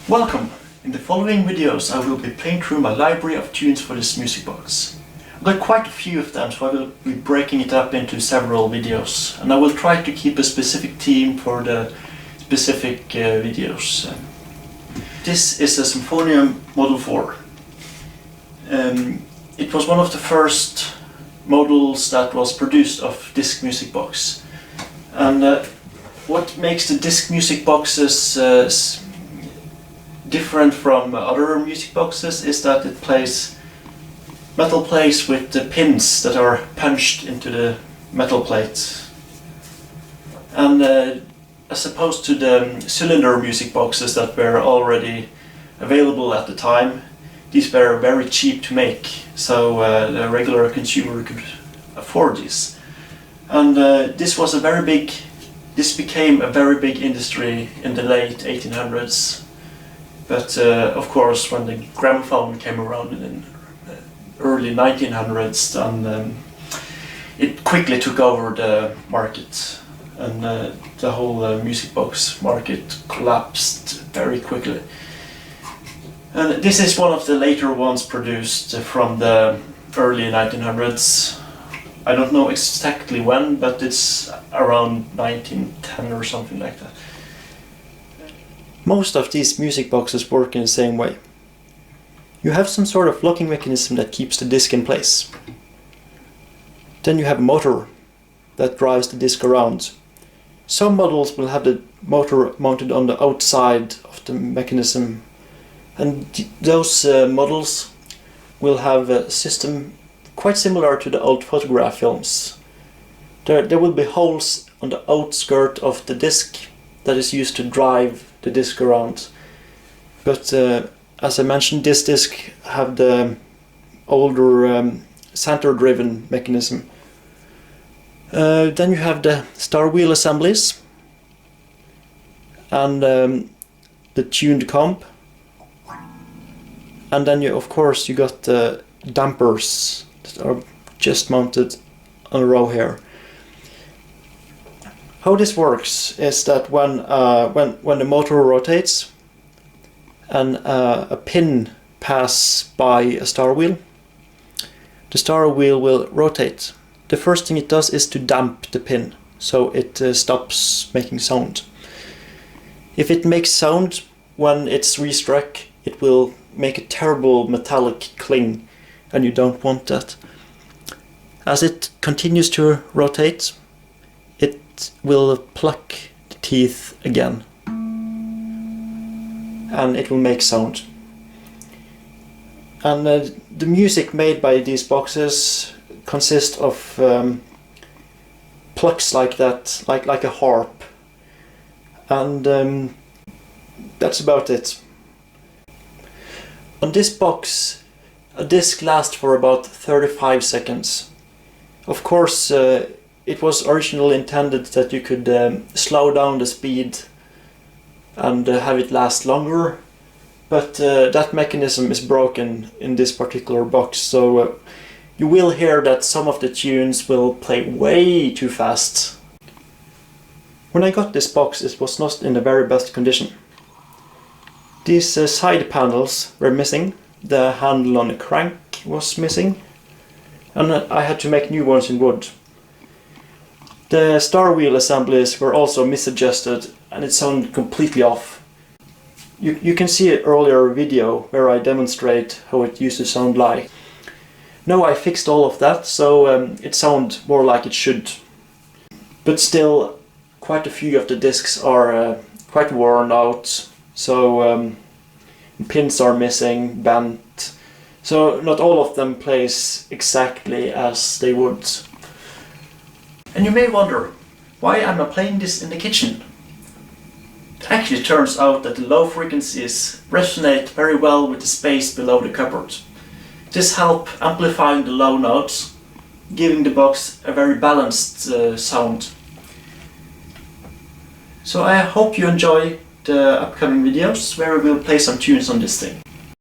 Welcome! In the following videos I will be playing through my library of tunes for this music box. I've got quite a few of them, so I will be breaking it up into several videos, and I will try to keep a specific theme for the specific videos. This is a Symphonion Model 4. It was one of the first models that was produced of disc music box, and what makes the disc music boxes different from other music boxes is that it plays metal plates with the pins that are punched into the metal plate. And as opposed to the cylinder music boxes that were already available at the time, these were very cheap to make, so the regular consumer could afford these. And this became a very big industry in the late 1800s. But of course, when the gramophone came around in the early 1900s, then it quickly took over the market, and the whole music box market collapsed very quickly. And this is one of the later ones produced from the early 1900s. I don't know exactly when, but it's around 1910 or something like that. Most of these music boxes work in the same way. You have some sort of locking mechanism that keeps the disc in place. Then you have a motor that drives the disc around. Some models will have the motor mounted on the outside of the mechanism, and those models will have a system quite similar to the old photograph films. There will be holes on the outskirt of the disc that is used to drive the disc around. But as I mentioned, this disc have the older center-driven mechanism. Then you have the star wheel assemblies and the tuned comp, and then of course you got the dampers that are just mounted on a row here. How this works is that when the motor rotates and a pin passes by a star wheel, the star wheel will rotate. The first thing it does is to damp the pin, so it stops making sound. If it makes sound when it's restruck, it will make a terrible metallic cling, and you don't want that. As it continues to rotate, it will pluck the teeth again, and it will make sound. And the music made by these boxes consists of plucks like that, like a harp, and that's about it. On this box, a disc lasts for about 35 seconds. Of course, it was originally intended that you could slow down the speed and have it last longer, but that mechanism is broken in this particular box, so you will hear that some of the tunes will play way too fast. When I got this box, it was not in the very best condition. These side panels were missing, the handle on the crank was missing, and I had to make new ones in wood. The star wheel assemblies were also misadjusted, and it sounded completely off. You can see an earlier video where I demonstrate how it used to sound like. Now I fixed all of that, so it sounds more like it should. But still, quite a few of the discs are quite worn out, so pins are missing, bent. So not all of them plays exactly as they would. And you may wonder, why am I playing this in the kitchen? It actually turns out that the low frequencies resonate very well with the space below the cupboard. This helps amplifying the low notes, giving the box a very balanced sound. So I hope you enjoy the upcoming videos where we will play some tunes on this thing.